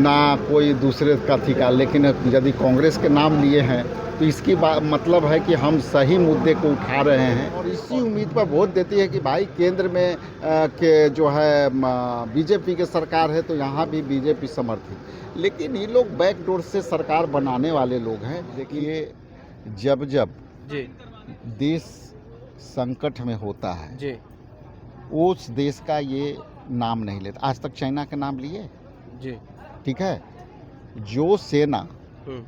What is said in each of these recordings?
ना कोई दूसरे का थी का। लेकिन यदि कांग्रेस के नाम लिए हैं तो इसकी मतलब है कि हम सही मुद्दे को उठा रहे हैं और इसी उम्मीद पर वोट देती है कि भाई केंद्र में के जो है बीजेपी की सरकार है तो यहाँ भी बीजेपी समर्थित। लेकिन ये लोग बैकडोर से सरकार बनाने वाले लोग हैं। देखिए, जब जब जी देश संकट में होता है जी उस देश का ये नाम नहीं लेता। आज तक चाइना का नाम लिए, जी ठीक है। जो सेना हम्म,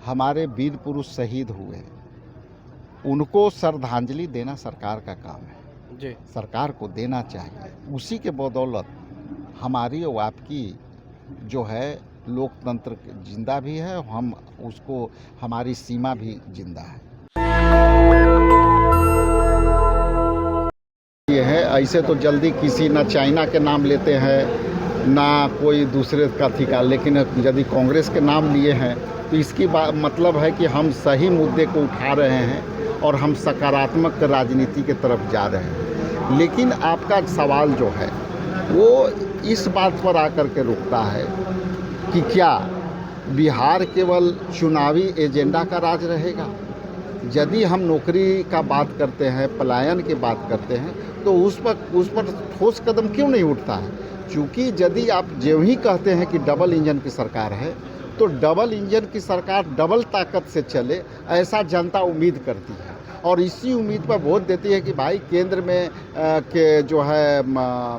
हमारे वीर पुरुष शहीद हुए उनको श्रद्धांजलि देना सरकार का काम है, जी सरकार को देना चाहिए। उसी के बदौलत हमारी और आपकी जो है लोकतंत्र जिंदा भी है, हम उसको हमारी सीमा भी जिंदा है। ये है, ऐसे तो जल्दी किसी ना चाइना के नाम लेते हैं ना कोई दूसरे का थी का। लेकिन यदि कांग्रेस के नाम लिए हैं तो इसकी मतलब है कि हम सही मुद्दे को उठा रहे हैं और हम सकारात्मक राजनीति की तरफ जा रहे हैं। लेकिन आपका सवाल जो है वो इस बात पर आकर के रुकता है कि क्या बिहार केवल चुनावी एजेंडा का राज रहेगा। यदि हम नौकरी का बात करते हैं, पलायन की बात करते हैं तो उस पर ठोस कदम क्यों नहीं उठता है। क्योंकि यदि आप जो ही कहते हैं कि डबल इंजन की सरकार है तो डबल इंजन की सरकार डबल ताकत से चले ऐसा जनता उम्मीद करती है और इसी उम्मीद पर वोट देती है कि भाई केंद्र में के जो है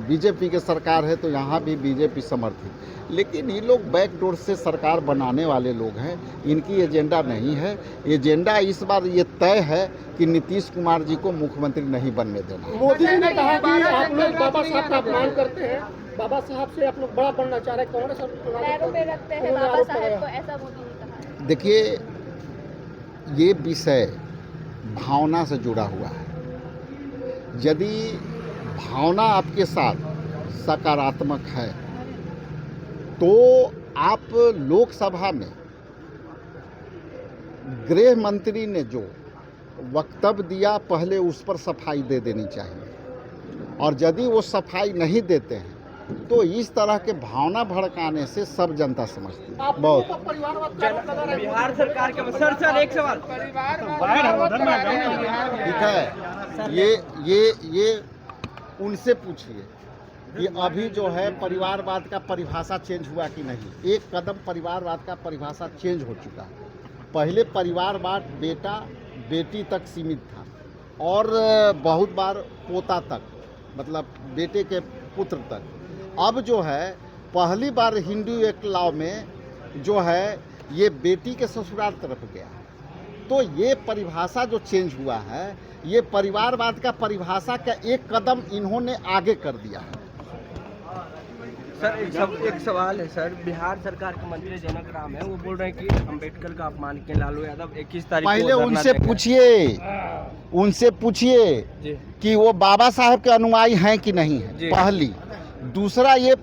बीजेपी की सरकार है तो यहाँ भी बीजेपी समर्थित। लेकिन ये लोग बैकडोर से सरकार बनाने वाले लोग हैं, इनकी एजेंडा नहीं है। एजेंडा इस बार ये तय है कि नीतीश कुमार जी को मुख्यमंत्री नहीं बनने देना। मोदी जी ने कहा कि आप लोग बाबा साहब का अपमान करते हैं, बाबा साहब से आप लोग बड़ा बनना चाह रहे हैं, कांग्रेस पैरों पे रखते हैं बाबा साहब को, ऐसा मोदी ने कहा। देखिए, ये विषय भावना से जुड़ा हुआ है। यदि भावना आपके साथ सकारात्मक है तो आप लोकसभा में गृह मंत्री ने जो वक्तव्य दिया पहले उस पर सफाई दे देनी चाहिए। और यदि वो सफाई नहीं देते हैं तो इस तरह के भावना भड़काने से सब जनता समझती है। बहुत बिहार सरकार के सर एक सवाल ठीक है। ये उनसे पूछिए कि अभी जो है परिवारवाद का परिभाषा चेंज हुआ कि नहीं। एक कदम परिवारवाद का परिभाषा चेंज हो चुका है। पहले परिवारवाद बेटा बेटी तक सीमित था और बहुत बार पोता तक, मतलब बेटे के पुत्र तक। अब जो है पहली बार हिंदू एक्ट लॉ में जो है ये बेटी के ससुराल तरफ गया। तो ये परिभाषा जो चेंज हुआ है, ये परिवारवाद का परिभाषा का एक कदम इन्होंने आगे कर दिया है। सर एक सवाल है सर, बिहार सरकार के मंत्री जनक राम है, वो बोल रहे हैं कि अंबेडकर का अपमान किया। लालू यादव 21 तारीख पहले उनसे पूछिए कि वो बाबा साहब के अनुयायी हैं कि नहीं है, पहली। दूसरा ये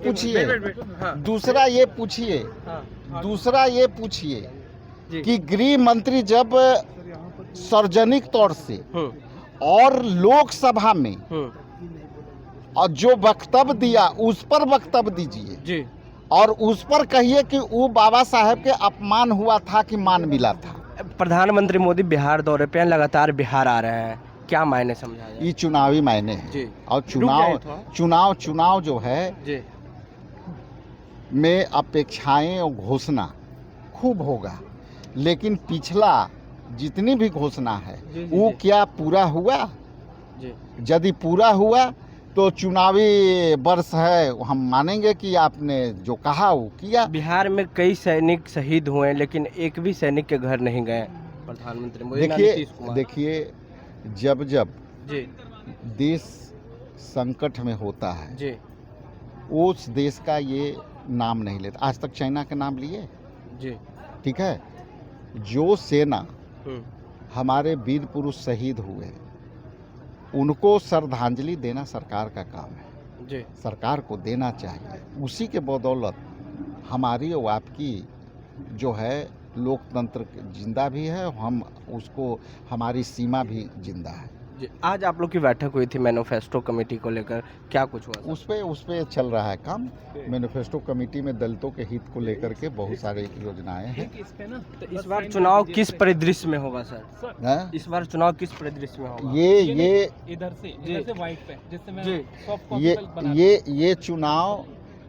पूछिए कि गृह मंत्री जब सार्वजनिक तौर से और लोकसभा में और जो वक्तव्य दिया उस पर वक्तव्य दीजिए जी, और उस पर कहिए कि वो बाबा साहब के अपमान हुआ था कि मान मिला था। प्रधानमंत्री मोदी बिहार दौरे पे लगातार बिहार आ रहे हैं, क्या मायने समझा जाए? ये चुनावी मायने हैं और चुनाव जो है जी में अपेक्षाएं और घोषणा खूब होगा। लेकिन पिछला जितनी भी घोषणा है वो क्या पूरा हुआ? यदि पूरा हुआ तो चुनावी वर्ष है, हम मानेंगे कि आपने जो कहा वो किया। बिहार में कई सैनिक शहीद हुए लेकिन एक भी सैनिक के घर नहीं गए प्रधानमंत्री मोदी। देखिए, जब जी देश संकट में होता है जी, उस देश का ये नाम नहीं लेता। आज तक चाइना के नाम लिए जी, ठीक है। जो सेना हमारे वीर पुरुष शहीद हुए उनको श्रद्धांजलि देना सरकार का काम है जी, सरकार को देना चाहिए। उसी के बदौलत हमारी और आपकी जो है लोकतंत्र जिंदा भी है, हम उसको हमारी सीमा भी जिंदा है। जी, आज आप लोग की बैठक हुई थी मैनिफेस्टो कमेटी को लेकर, क्या कुछ हुआ सर? उस पे चल रहा है काम। मैनिफेस्टो कमेटी में दलितों के हित को लेकर के बहुत सारे योजनाएं हैं। तो इस बार चुनाव किस परिदृश्य में होगा सर? हैं? इस बार चुनाव किस परिदृश्य में होगा? इधर से वाइट पे जिससे मैं जी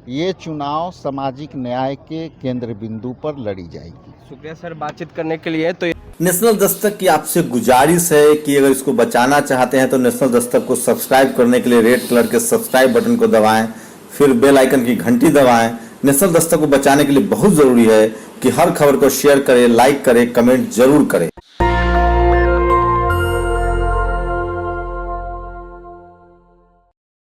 ये चुनाव सामाजिक न्याय के केंद्र बिंदु पर लड़ी जाएगी। शुक्रिया सर बातचीत करने के लिए। तो नेशनल दस्तक की आपसे गुजारिश है कि अगर इसको बचाना चाहते हैं तो नेशनल दस्तक को सब्सक्राइब करने के लिए रेड कलर के सब्सक्राइब बटन को दबाएं, फिर बेल आइकन की घंटी दबाएं। नेशनल दस्तक को बचाने के लिए बहुत जरूरी है कि हर खबर को शेयर करें, लाइक करें, कमेंट जरूर करें।